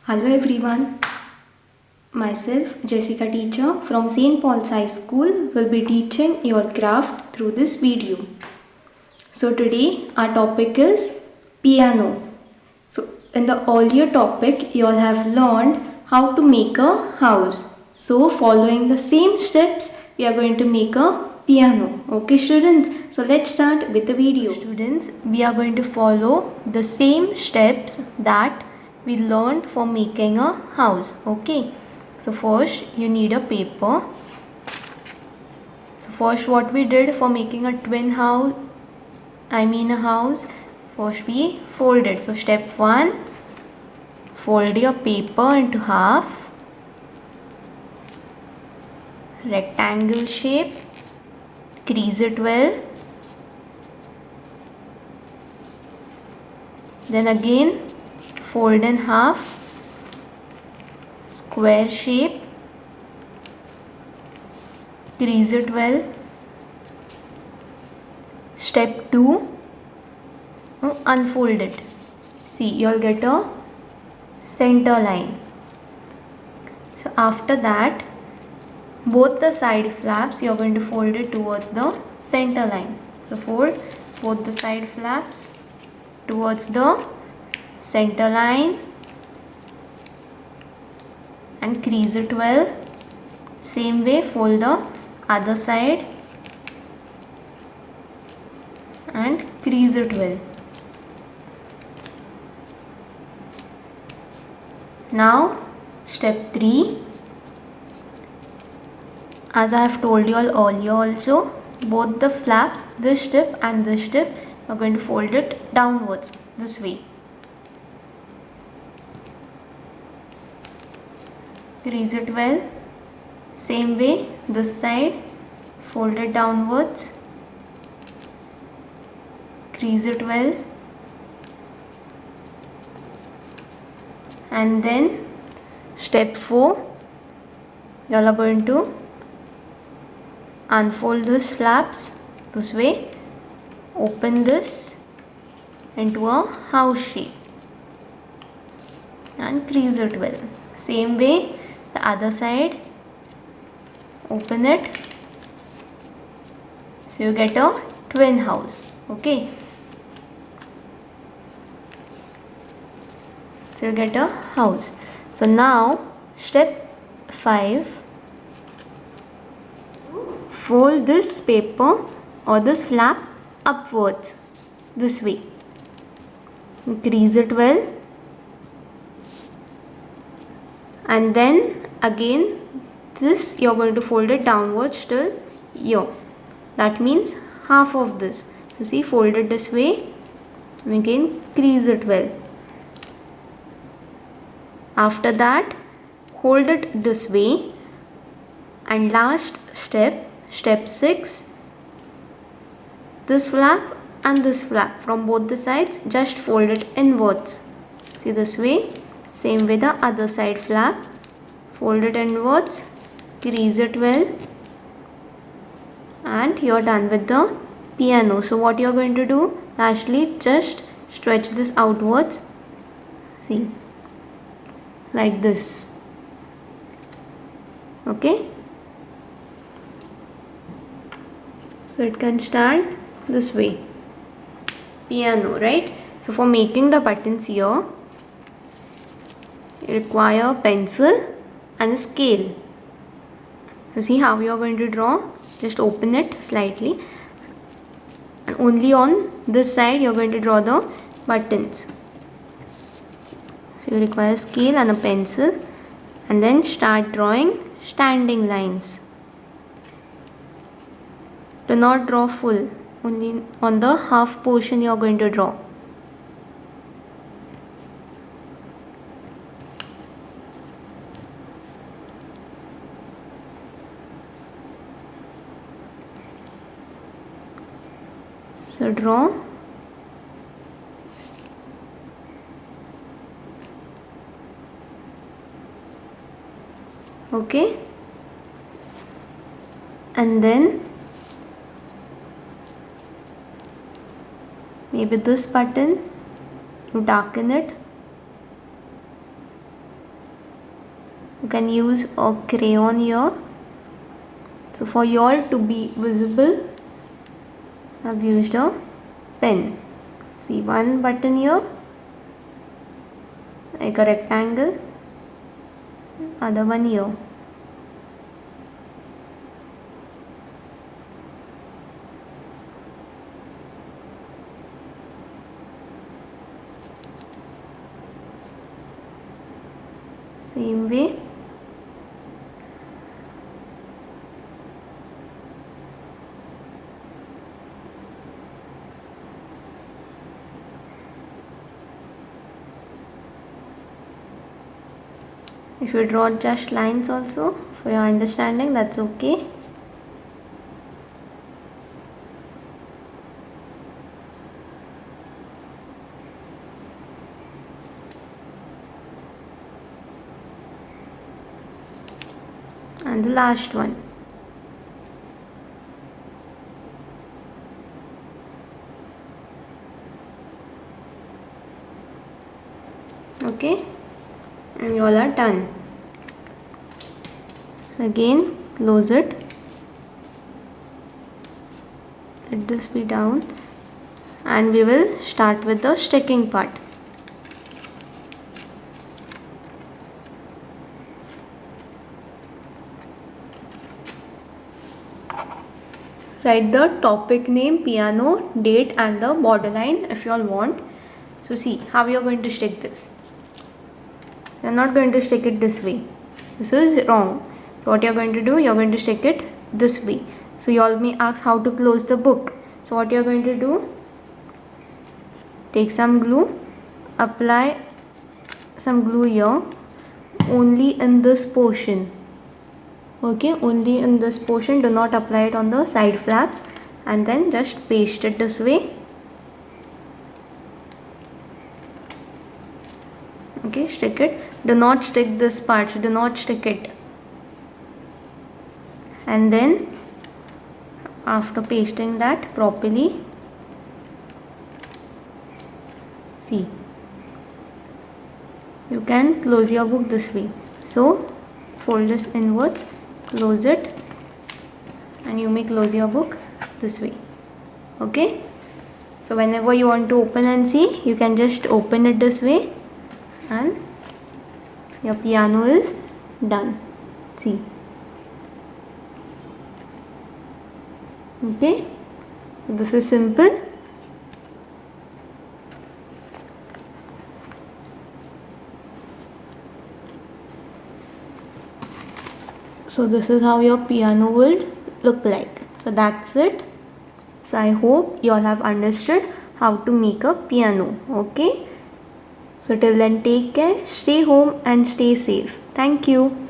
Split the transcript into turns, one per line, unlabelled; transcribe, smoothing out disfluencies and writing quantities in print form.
Hello everyone, myself Jessica teacher from St. Paul's High School will be teaching your craft through this video. So today our topic is piano. So in the earlier topic you all have learned how to make a house. So following the same steps we are going to make a piano. Okay students, so let's start with the video. Students, we are going to follow the same steps that we learned for making a house. Okay, so first you need a paper. So first what we did for making a twin house, a house, first we folded. So step 1, fold your paper into half, rectangle shape, crease it well, then again fold in half, square shape, crease it well. Step 2, unfold it. See, you'll get a center line. So after that, both the side flaps you're going to fold it towards the center line. So fold both the side flaps towards the center line and crease it well. Same way fold the other side and crease it well. Now step 3, as I have told you all earlier also, both the flaps, this tip and this tip, you are going to fold it downwards this way. Crease it well. Same way this side, fold it downwards, crease it well, and then step 4, you all are going to unfold these flaps this way, open this into a house shape and crease it well. Same way the other side, open it, so you get a twin house. Okay, so you get a house. So now step 5, fold this paper or this flap upwards this way, crease it well, and then again this you're going to fold it downwards till here. That means half of this. You see, fold it this way and again crease it well. After that, hold it this way, and last step, step 6, this flap and this flap from both the sides, just fold it inwards. See, this way. Same way the other side flap, fold it inwards, crease it well, and you're done with the piano. So what you're going to do, lastly, just stretch this outwards. See, like this. Okay, so it can stand this way, piano, right? So for making the buttons here, you require a pencil and a scale. You see how you are going to draw, just open it slightly, and only on this side you are going to draw the buttons. So you require a scale and a pencil, and then start drawing standing lines. Do not draw full, only on the half portion you are going to draw. So draw. Okay, and then maybe this button, you darken it can use a crayon here. So for y'all to be visible, I've used a pen. See, one button here, like a rectangle, other one here. Same way. If you draw just lines also for your understanding, that's okay. And the last one. Okay, and you all are done. So again, close it. Let this be down, and we will start with the sticking part. Write the topic name, piano, date and the borderline if you all want. So see how you are going to stick this. You are not going to stick it this way. This is wrong. So what you are going to do, you are going to stick it this way. So you all may ask how to close the book. So what you are going to do, take some glue, apply some glue here only in this portion. Okay, only in this portion, do not apply it on the side flaps, and then just paste it this way. Okay, stick it. Do not stick this part, so do not stick it. And then after pasting that properly, see, you can close your book this way. So fold this inwards, close it, and you may close your book this way. Okay, so whenever you want to open and see, you can just open it this way and your piano is done. See. Okay, this is simple. So this is how your piano will look like. So that's it. So I hope you all have understood how to make a piano. Okay, so till then, take care, stay home and stay safe. Thank you.